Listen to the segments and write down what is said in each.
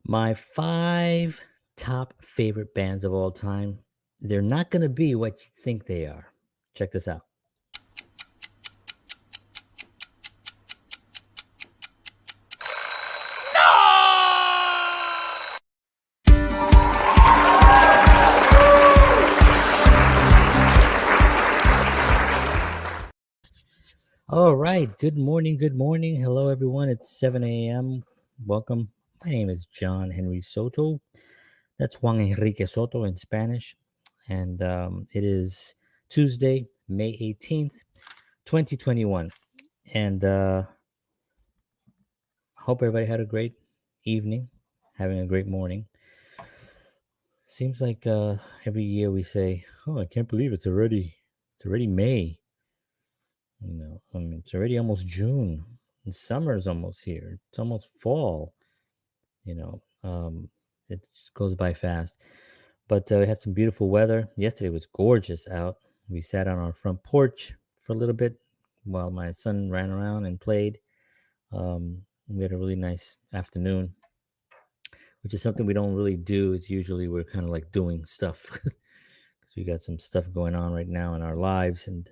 My five top favorite bands of all time. They're not going to be what you think they are. Check this out. All right. Good morning. Good morning. Hello, everyone. It's 7 a.m. Welcome. My name is John Henry Soto. That's Juan Enrique Soto in Spanish. And it is Tuesday, May 18th, 2021. And hope everybody had a great evening, having a great morning. Seems like every year we say, "Oh, I can't believe it's already May." It's already almost June. And summer's almost here. It's almost fall. You know, it just goes by fast. But we had some beautiful weather. Yesterday was gorgeous out. We sat on our front porch for a little bit while my son ran around and played. We had a really nice afternoon, which is something we don't really do. It's usually we're kind of like doing stuff because we got some stuff going on right now in our lives, and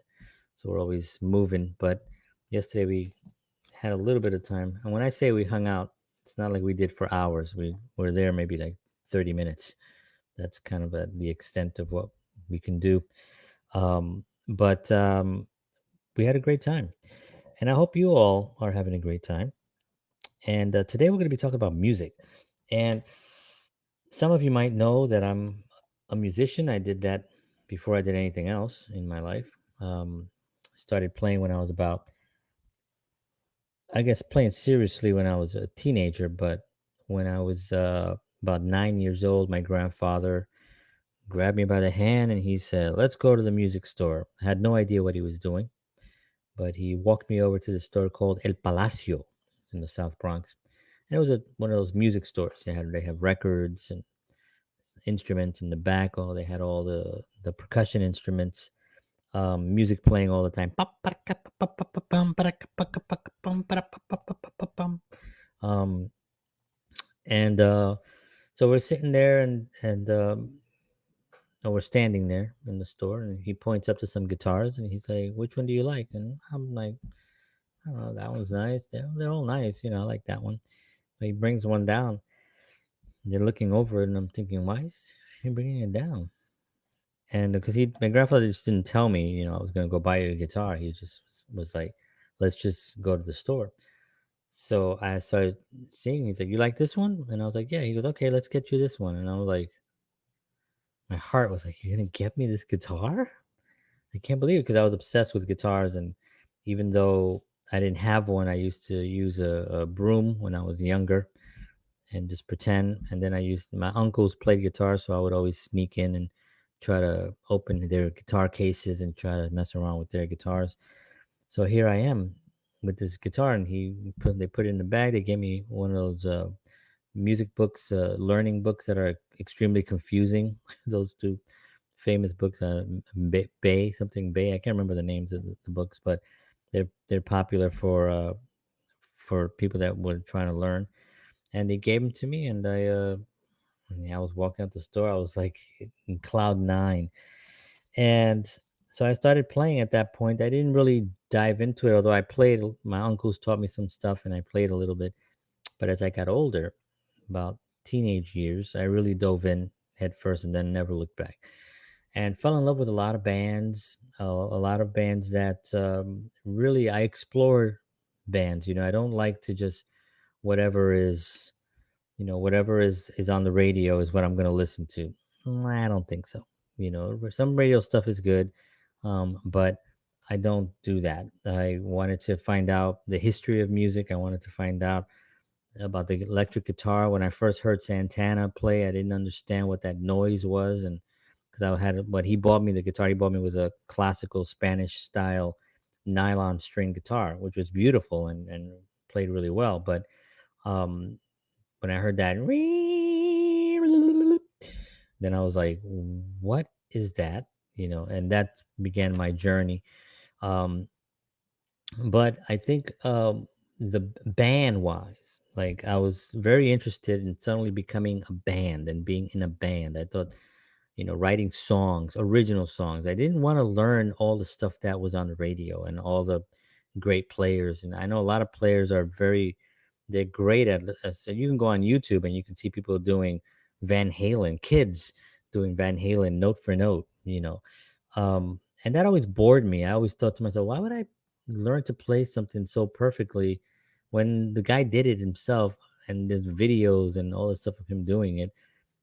so we're always moving. But yesterday we had a little bit of time, and when I say we hung out, it's not like we did for hours. We were there maybe like 30 minutes. That's kind of the extent of what we can do. But we had a great time, and I hope you all are having a great time. And today we're going to be talking about music. And some of you might know that I'm a musician. I did that before I did anything else in my life. Started playing when I was about, I guess, playing seriously when I was a teenager. But when I was about 9 years old, my grandfather grabbed me by the hand and he said, "Let's go to the music store." I had no idea what he was doing, but he walked me over to the store called El Palacio. It's in the South Bronx. And it was one of those music stores. They have records and instruments in the back. Oh, they had all the percussion instruments, music playing all the time. Um, and so we're sitting there and we're standing there in the store, and he points up to some guitars, and he's like, "Which one do you like?" And I'm like, "I don't know, that one's nice. They're all nice, I like that one." But he brings one down. They're looking over it, and I'm thinking, why is he bringing it down? And because my grandfather just didn't tell me, I was gonna go buy you a guitar. He just was like, "Let's just go to the store." So I started seeing. He's like, "You like this one?" And I was like, "Yeah." He goes, "Okay, let's get you this one." And I was like, my heart was like, "You're gonna get me this guitar?" I can't believe it because I was obsessed with guitars, and even though I didn't have one, I used to use a broom when I was younger and just pretend. And then I used my uncles played guitar, so I would always sneak in and try to open their guitar cases and try to mess around with their guitars. So here I am with this guitar, and they put it in the bag. They gave me one of those music books, learning books that are extremely confusing. Those two famous books, Bay something Bay. I can't remember the names of the books, but they're popular for people that were trying to learn. And they gave them to me, and I was walking out the store. I was like in cloud nine, and so I started playing at that point. I didn't really dive into it, although I played. My uncles taught me some stuff, and I played a little bit. But as I got older, about teenage years, I really dove in head first and then never looked back. And fell in love with a lot of bands, a lot of bands that really I explore bands. I don't like to just whatever is whatever is on the radio is what I'm going to listen to. I don't think so. Some radio stuff is good, but I don't do that. I wanted to find out the history of music. I wanted to find out about the electric guitar. When I first heard Santana play, I didn't understand what that noise was, and because I had what he bought me the guitar, he bought me was a classical Spanish style nylon string guitar, which was beautiful and played really well. But um, when I heard that, then I was like, "What is that?" And that began my journey. Um, but I think the band wise, like I was very interested in suddenly becoming a band and being in a band. I thought, writing songs, original songs. I didn't want to learn all the stuff that was on the radio and all the great players. And I know a lot of players are they're great at. So you can go on YouTube and you can see people doing Van Halen, kids doing Van Halen note for note. And that always bored me. I always thought to myself, why would I learn to play something so perfectly when the guy did it himself and there's videos and all this stuff of him doing it,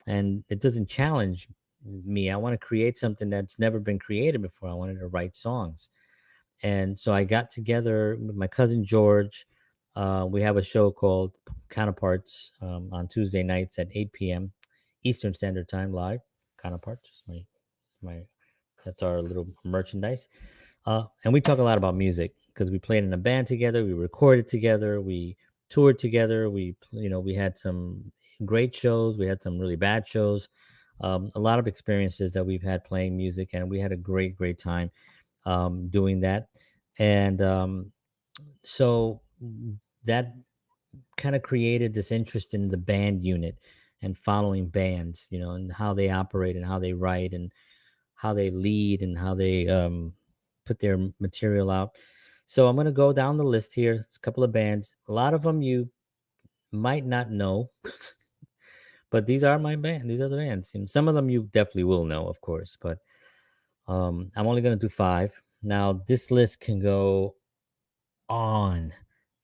and it doesn't challenge me. I want to create something that's never been created before. I wanted to write songs. And so I got together with my cousin George. We have a show called Counterparts on Tuesday nights at 8 p.m. Eastern Standard Time live. Counterparts, my that's our little merchandise. And we talk a lot about music because we played in a band together, we recorded together, we toured together. We had some great shows, we had some really bad shows, a lot of experiences that we've had playing music, and we had a great, great time doing that. And so that kind of created this interest in the band unit and following bands, and how they operate and how they write and how they lead and how they put their material out. So I'm going to go down the list here. It's a couple of bands. A lot of them you might not know, but these are my band. These are the bands. And some of them you definitely will know, of course. But I'm only going to do five. Now, this list can go on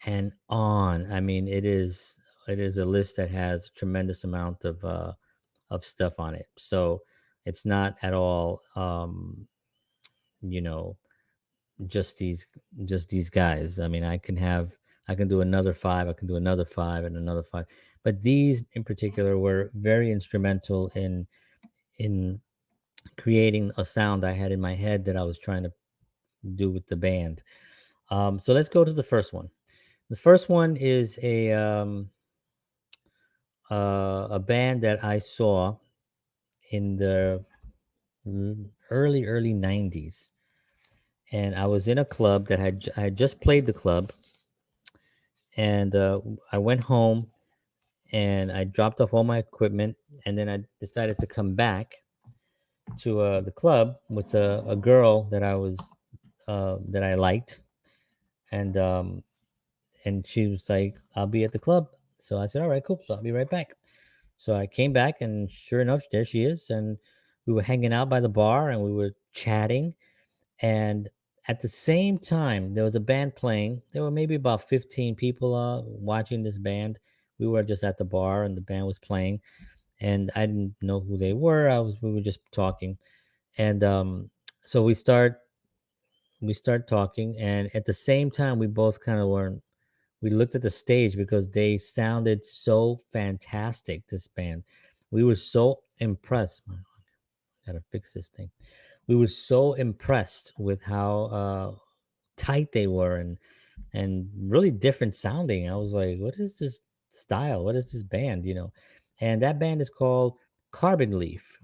and on. I mean, it is a list that has a tremendous amount of stuff on it. So it's not at all you know just these guys. I mean, I can do another five, I can do another five and another five. But these in particular were very instrumental in creating a sound I had in my head that I was trying to do with the band. So let's go to the first one. The first one is a band that I saw in the early 90s, and I was in a club that I had just played the club, and I went home and I dropped off all my equipment, and then I decided to come back to the club with a girl that I liked, and she was like, "I'll be at the club." So I said, "All right, cool. So I'll be right back." So I came back, and sure enough, there she is, and we were hanging out by the bar, and we were chatting. And at the same time, there was a band playing. There were maybe about 15 people watching this band. We were just at the bar, and the band was playing, and I didn't know who they were. We were just talking, and so we start talking, and at the same time, we both kind of were. We looked at the stage because they sounded so fantastic. This band, we were so impressed. Gotta fix this thing. We were so impressed with how tight they were and really different sounding. I was like, what is this style? What is this band? And that band is called Carbon Leaf,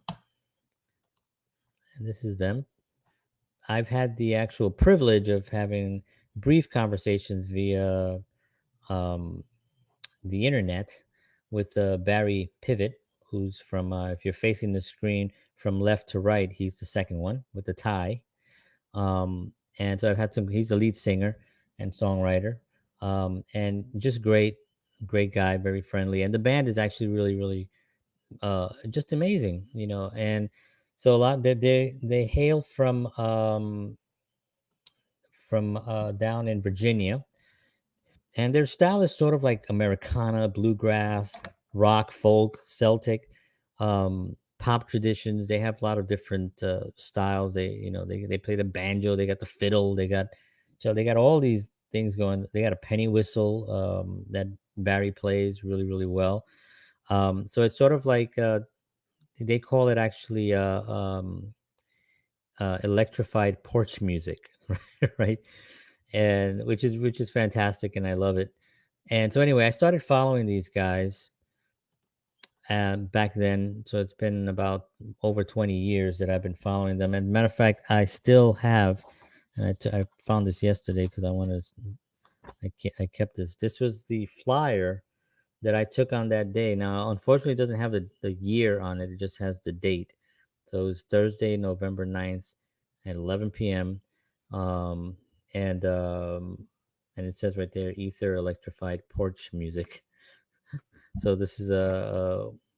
and this is them. I've had the actual privilege of having brief conversations via um, the internet with Barry Pivot, who's from, if you're facing the screen from left to right, he's the second one with the tie. And so I've had he's the lead singer and songwriter, and just great, great guy, very friendly. And the band is actually really, really just amazing. And so a lot they hail from down in Virginia, and their style is sort of like Americana, bluegrass, rock, folk, Celtic, pop traditions. They have a lot of different styles. They play the banjo, they got the fiddle, they got all these things going. They got a penny whistle that Barry plays really, really well. So it's sort of like they call it actually electrified porch music, right? And which is fantastic, and I love it. And so anyway, I started following these guys back then. So it's been about over 20 years that I've been following them. And matter of fact, I still have, and I found this yesterday because I want to I kept this. This was the flyer that I took on that day. Now, unfortunately, it doesn't have the year on it. It just has the date. So it was Thursday, November 9th at 11 p.m. Um, and and it says right there, Ether Electrified Porch Music. So this is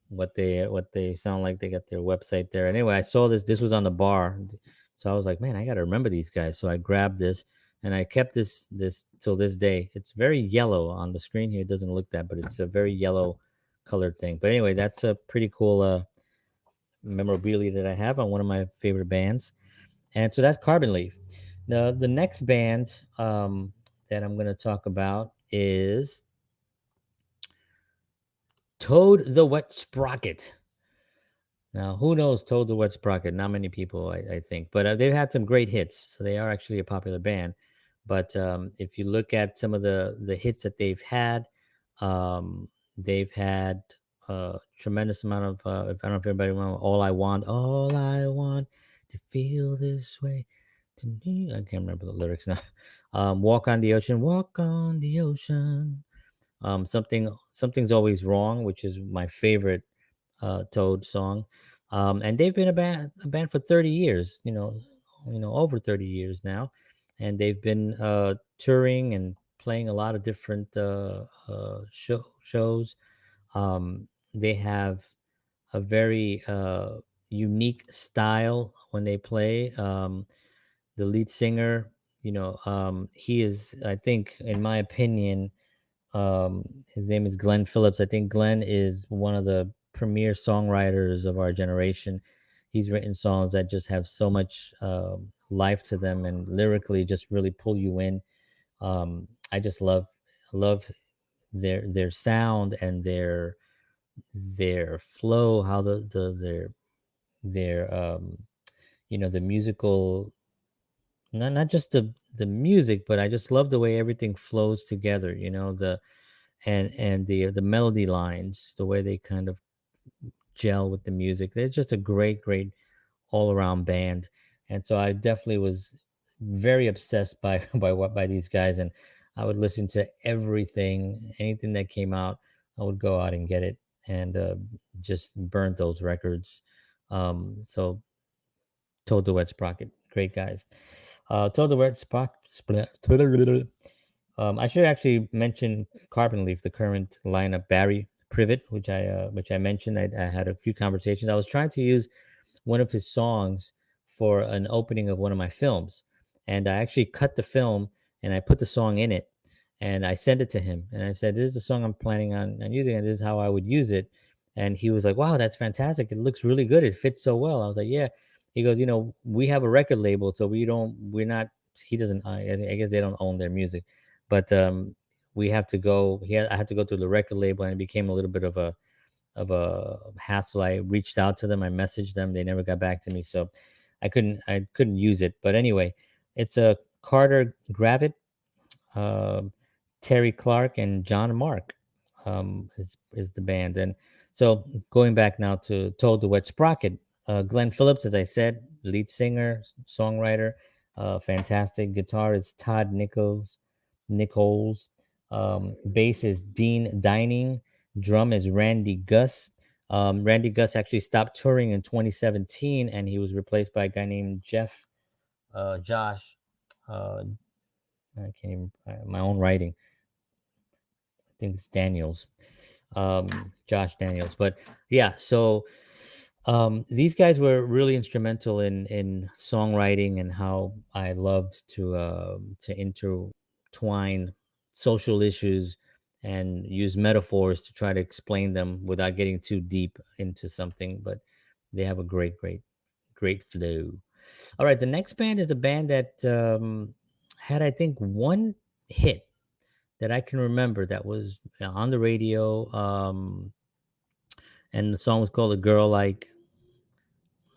what they sound like. They got their website there. Anyway, I saw this. This was on the bar, so I was like, man, I got to remember these guys. So I grabbed this and I kept this till this day. It's very yellow on the screen here. It doesn't look that, but it's a very yellow colored thing. But anyway, that's a pretty cool memorabilia that I have on one of my favorite bands. And so that's Carbon Leaf. Now the next band that I'm going to talk about is Toad the Wet Sprocket. Now, who knows Toad the Wet Sprocket? Not many people, I think. But they've had some great hits. So they are actually a popular band. But if you look at some of the hits that they've had a tremendous amount of, if I don't know if everybody remember, All I Want to Feel This Way. I can't remember the lyrics now. Walk on the ocean. Something's always wrong, which is my favorite Toad song. And they've been a band for 30 years, over 30 years now, and they've been touring and playing a lot of different shows. They have a very unique style when they play. The lead singer, he is, I think, in my opinion, his name is Glen Phillips. I think Glenn is one of the premier songwriters of our generation. He's written songs that just have so much life to them and lyrically just really pull you in. I just love their sound and their flow, how their the musical, not just the music, but I just love the way everything flows together. The melody lines, the way they kind of gel with the music. It's just a great all around band. And so I definitely was very obsessed by by these guys, and I would listen to anything that came out. I would go out and get it and just burn those records. So Toad the Wet Sprocket, great guys. Toad the Wet Sprocket. I should actually mention Carbon Leaf, the current lineup. Barry Privet, which I mentioned. I had a few conversations. I was trying to use one of his songs for an opening of one of my films, and I actually cut the film and I put the song in it, and I sent it to him, and I said, "This is the song I'm planning on using, and this is how I would use it." And he was like, "Wow, that's fantastic! It looks really good. It fits so well." I was like, "Yeah." He goes, "We have a record label, so we're not." He doesn't. I guess they don't own their music, but we have to go. I had to go through the record label, and it became a little bit of a hassle. I reached out to them, I messaged them, they never got back to me, so I couldn't use it. But anyway, it's a Carter Gravett, um, Terry Clark, and John Mark is the band. And so going back now to Toad the Wet Sprocket, Glenn Phillips, as I said, lead singer, songwriter, fantastic. Guitar is Todd Nichols. Bass is Dean Dining. Drum is Randy Gus. Randy Gus actually stopped touring in 2017, and he was replaced by a guy named Josh. Uh, I can't even, my own writing. I think it's Daniels, Josh Daniels. But yeah, so these guys were really instrumental in songwriting and how I loved to intertwine social issues and use metaphors to try to explain them without getting too deep into something. But they have a great flow. All right, the next band is a band that had, I think, one hit that I can remember that was on the radio. And the song was called "A Girl Like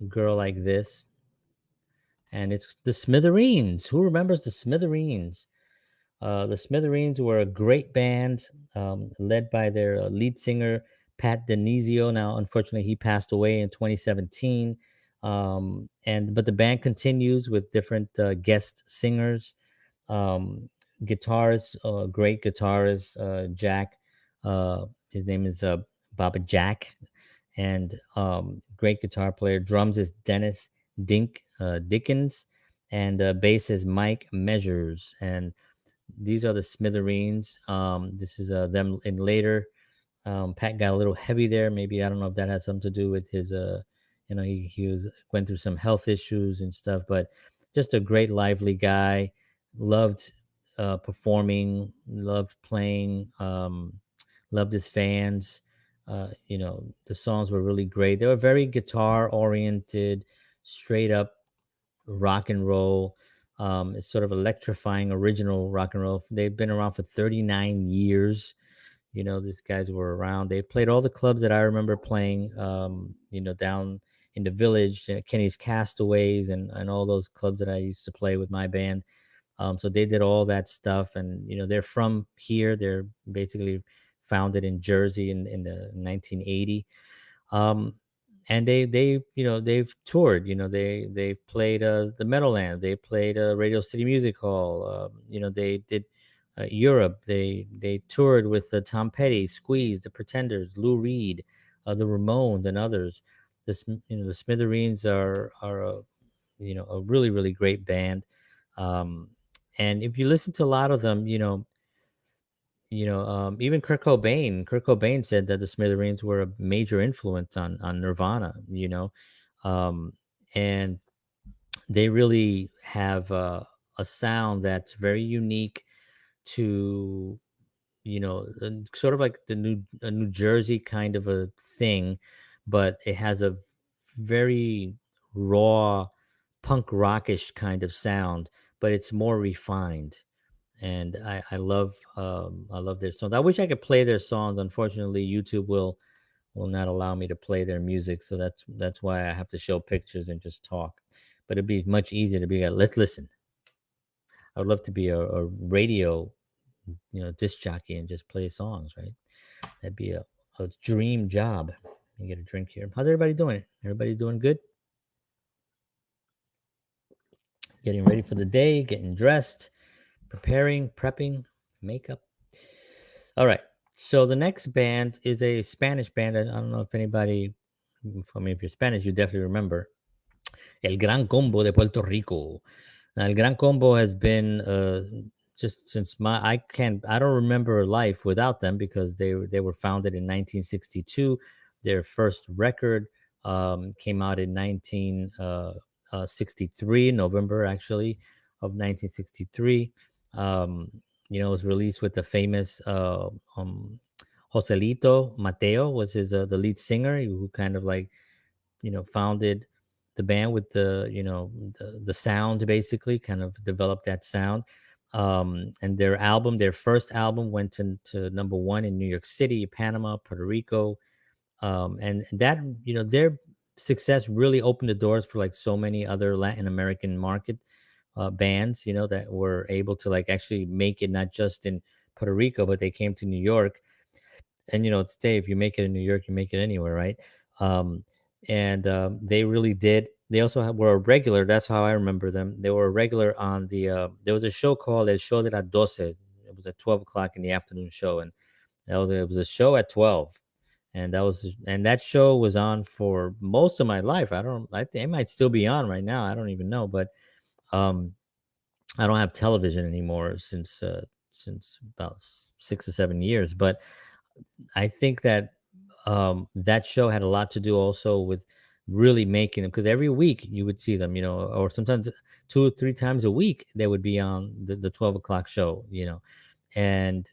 This," and it's the Smithereens. Who remembers the Smithereens? The Smithereens were a great band, led by their lead singer Pat Denizio. Now, unfortunately, he passed away in 2017. But the band continues with different guest singers. guitarist, great guitarist, Jack. His name is Baba Jack, and great guitar player. Drums is Dennis Dickens, and bass is Mike Measures. And these are the Smithereens. This is them in later. Pat got a little heavy there. Maybe I don't know if that has something to do with his he was went through some health issues and stuff, but just a great lively guy. Loved performing, loved playing, loved his fans. The songs were really great. They were very guitar oriented, straight up rock and roll. It's sort of electrifying original rock and roll. They've been around for 39 years. These guys were around. They played all the clubs that I remember playing, down in the village, Kenny's Castaways, and all those clubs that I used to play with my band. So they did all that stuff. And, they're from here. They're basically founded in Jersey in the 1980. Um, and they've toured. They've played the Meadowland. They played Radio City Music Hall. They did Europe. They toured with Tom Petty, Squeeze, The Pretenders, Lou Reed, the Ramones, and others. The Smithereens are a really really great band. Um, and if you listen to a lot of them, even Kurt Cobain said that the Smithereens were a major influence on Nirvana. Um, and they really have a sound that's very unique to sort of like a New Jersey kind of a thing, but it has a very raw punk rockish kind of sound, but it's more refined. And I love their songs. I wish I could play their songs. Unfortunately, YouTube will not allow me to play their music, so that's why I have to show pictures and just talk. But it'd be much easier to be like, let's listen. I would love to be a radio disc jockey and just play songs, right? That'd be a dream job. Let me get a drink here. How's everybody doing? Everybody doing good? Getting ready for the day, getting dressed, prepping, makeup. All right. So the next band is a Spanish band. I don't know if anybody, if you're Spanish, you definitely remember El Gran Combo de Puerto Rico. Now, El Gran Combo has been just since I don't remember life without them, because they were founded in 1962. Their first record came out in 1963, November actually of 1963. Um, it was released with the famous Joselito Mateo was the lead singer, who kind of like founded the band with the sound, basically kind of developed that sound. And their first album went to number one in New York City, Panama, Puerto Rico. And that their success really opened the doors for like so many other Latin American market bands, that were able to like actually make it not just in Puerto Rico, but they came to New York. And today, if you make it in New York, you make it anywhere, right? um and they really did. They also were a regular. That's how I remember them. They were a regular on the there was a show called El Show de las 12. It was a 12 o'clock in the afternoon show, and it was a show at 12. And that show was on for most of my life. I think it might still be on right now. I don't even know. But um I don't have television anymore since about 6 or 7 years. But I think that that show had a lot to do also with really making them, because every week you would see them, or sometimes 2 or 3 times a week they would be on the 12 o'clock show, and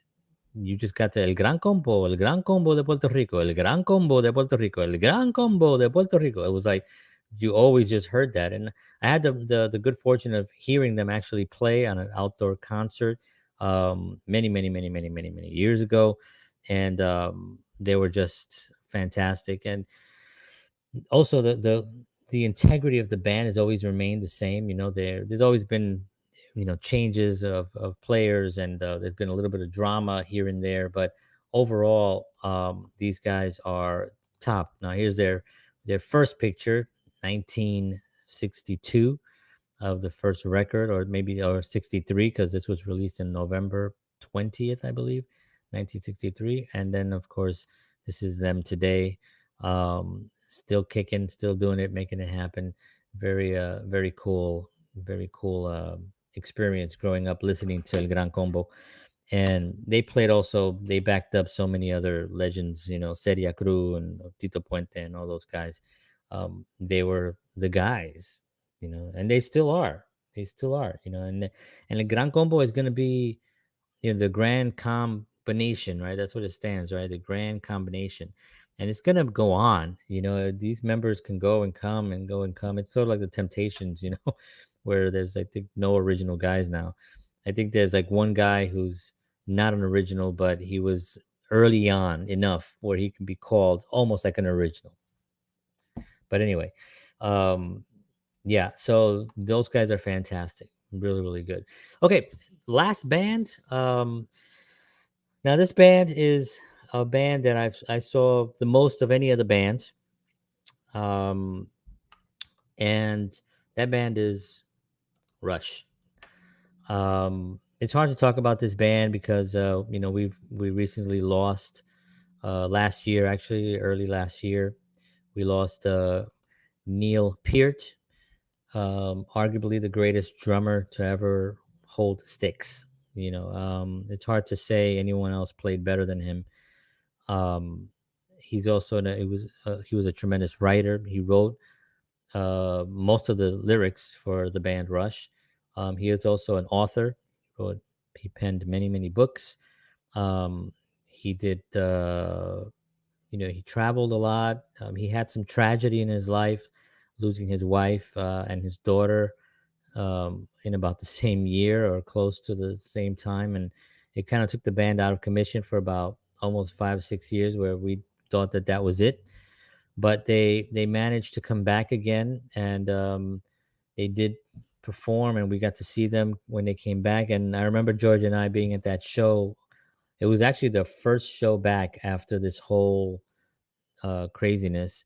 you just got to El Gran Combo de Puerto Rico, El Gran Combo de Puerto Rico, El Gran Combo de Puerto Rico. It was like you always just heard that. And I had the good fortune of hearing them actually play on an outdoor concert many, many, many, many, many, many years ago. And they were just fantastic. And also the integrity of the band has always remained the same. There's always been changes of players, and there's been a little bit of drama here and there, but overall these guys are top. Now here's their first picture, 1962. of the first record, or maybe or 63, because this was released in November 20th, I believe, 1963. And then of course this is them today, still kicking, still doing it, making it happen. Very cool, very cool experience growing up listening to El Gran Combo. And they played also, they backed up so many other legends, Seria Cruz and Tito Puente and all those guys. They were the guys, and they still are. They still are, and the Gran Combo is going to be, the grand combination, right? That's what it stands, right? The grand combination. And it's going to go on, these members can go and come and go and come. It's sort of like the Temptations, where there's, I think, no original guys now. I think there's like one guy who's not an original, but he was early on enough where he can be called almost like an original. But anyway, um, yeah, so those guys are fantastic. Really, really good. Okay, last band. Now this band is a band that I saw the most of any other band. And that band is Rush. It's hard to talk about this band because we recently lost last year, actually early last year, we lost Neil Peart, arguably the greatest drummer to ever hold sticks. It's hard to say anyone else played better than him. Um, he's also he was a tremendous writer. He wrote most of the lyrics for the band Rush. He is also an author. He penned many books. He did. He traveled a lot. He had some tragedy in his life, losing his wife and his daughter in about the same year or close to the same time, and it kind of took the band out of commission for about almost 5 or 6 years, where we thought that that was it. But they managed to come back again, and they did perform, and we got to see them when they came back. And I remember George and I being at that show. It was actually the first show back after this whole craziness.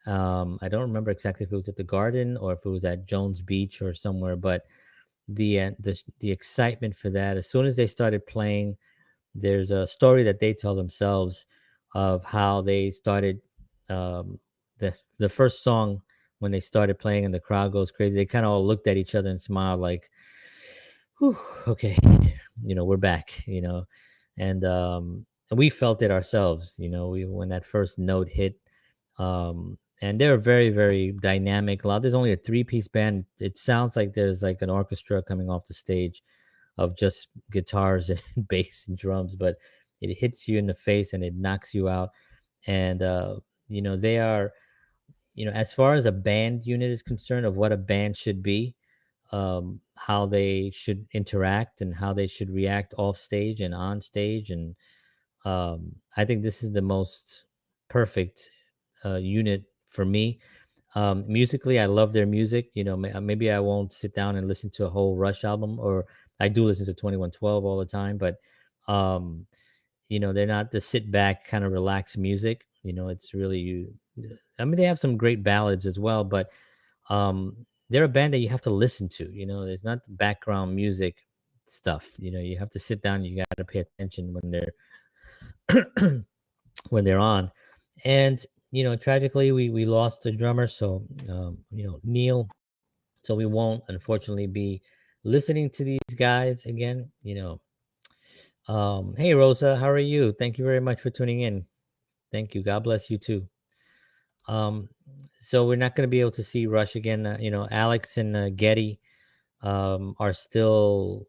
I don't remember exactly if it was at the Garden or if it was at Jones Beach or somewhere, but the excitement for that. As soon as they started playing, there's a story that they tell themselves of how they started. The first song, when they started playing and the crowd goes crazy, they kind of all looked at each other and smiled like, whew, okay, we're back, and we felt it ourselves, when that first note hit. And they're very dynamic. There's only a three-piece band. It sounds like there's like an orchestra coming off the stage of just guitars and bass and drums, but it hits you in the face and it knocks you out. And they are, as far as a band unit is concerned, of what a band should be, how they should interact and how they should react off stage and on stage. And I think this is the most perfect unit for me. Musically, I love their music. Maybe I won't sit down and listen to a whole Rush album, or I do listen to 2112 all the time, but um, they're not the sit back kind of relaxed music. It's really you. I mean, they have some great ballads as well, but they're a band that you have to listen to. It's not the background music stuff. You have to sit down. You got to pay attention when they're on. And tragically, we lost a drummer, so Neil. So we won't, unfortunately, be listening to these guys again. Hey Rosa, how are you? Thank you very much for tuning in. Thank you. God bless you too. Um, so we're not going to be able to see Rush again. Alex and Getty are still,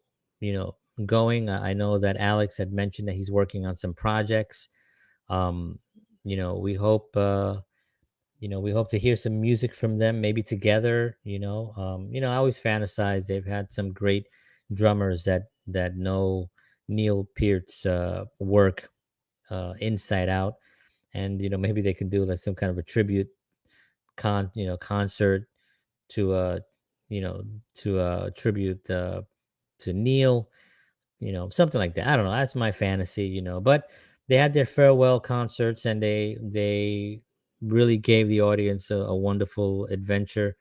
going. I know that Alex had mentioned that he's working on some projects. Um, we hope, we hope to hear some music from them, maybe together. I always fantasize they've had some great drummers that know Neil Peart's work inside out, and maybe they can do like some kind of a tribute concert to you know tribute to Neil, something like that. I don't know, that's my fantasy, but they had their farewell concerts, and they really gave the audience a wonderful adventure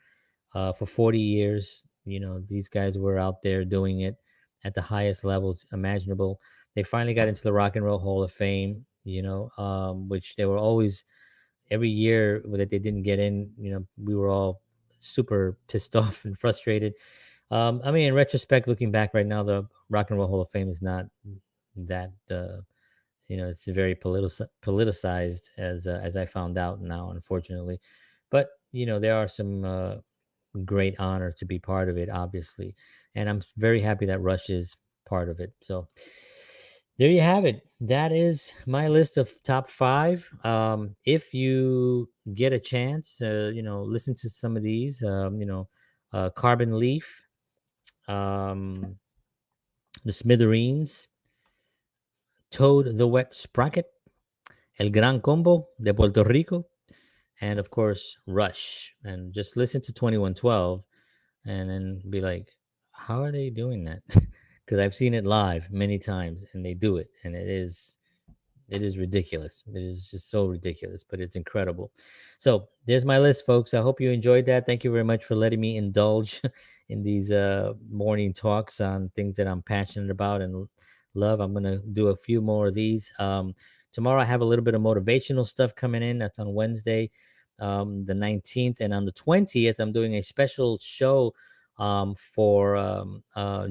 for 40 years. these guys were out there doing it at the highest levels imaginable. They finally got into the Rock and Roll Hall of Fame, which they were always every year that they didn't get in. We were all super pissed off and frustrated. I mean, in retrospect, looking back right now, the Rock and Roll Hall of Fame is not that. It's very politicized as I found out now, unfortunately. But there are some great honor to be part of it, obviously, and I'm very happy that Rush is part of it. So there you have it. That is my list of top five. If you get a chance, listen to some of these. Carbon Leaf, um, the Smithereens, Toad the Wet Sprocket, El Gran Combo de Puerto Rico, and of course Rush. And just listen to 2112 and then be like, how are they doing that? Because I've seen it live many times and they do it, and it is ridiculous. It is just so ridiculous, but it's incredible. So there's my list, folks. I hope you enjoyed that. Thank you very much for letting me indulge in these morning talks on things that I'm passionate about and love. I'm gonna do a few more of these. Tomorrow I have a little bit of motivational stuff coming in. That's on Wednesday, the 19th, and on the 20th, I'm doing a special show for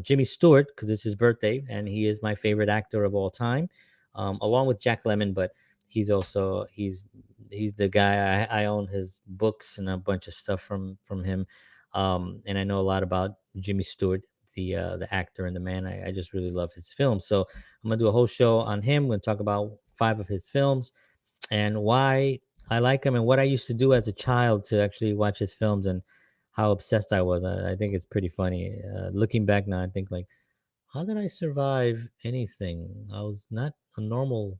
Jimmy Stewart because it's his birthday, and he is my favorite actor of all time, along with Jack Lemmon. But he's the guy. I own his books and a bunch of stuff from him, and I know a lot about Jimmy Stewart, the actor and the man. I just really love his films. So I'm gonna do a whole show on him. We're gonna talk about 5 of his films and why I like him and what I used to do as a child to actually watch his films and how obsessed I was. I think it's pretty funny. Looking back now, I think like, how did I survive anything? I was not a normal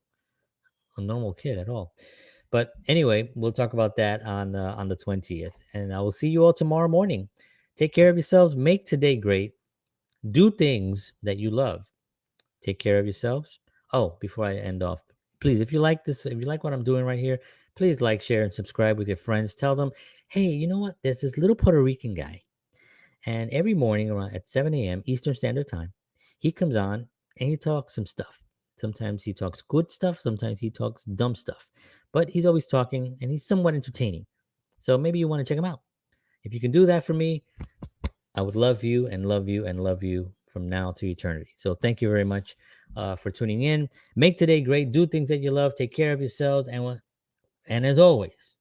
kid at all. But anyway, we'll talk about that on the 20th, and I will see you all tomorrow morning. Take care of yourselves. Make today great. Do things that you love. Take care of yourselves. Oh, before I end off, please, if you like this, if you like what I'm doing right here, please like, share, and subscribe with your friends. Tell them, hey, you know what? There's this little Puerto Rican guy, and every morning around at 7 a.m. Eastern Standard Time, he comes on and he talks some stuff. Sometimes he talks good stuff, sometimes he talks dumb stuff, but he's always talking and he's somewhat entertaining. So maybe you want to check him out. If you can do that for me, I would love you and love you and love you from now to eternity. So thank you very much for tuning in. Make today great. Do things that you love. Take care of yourselves. And as always,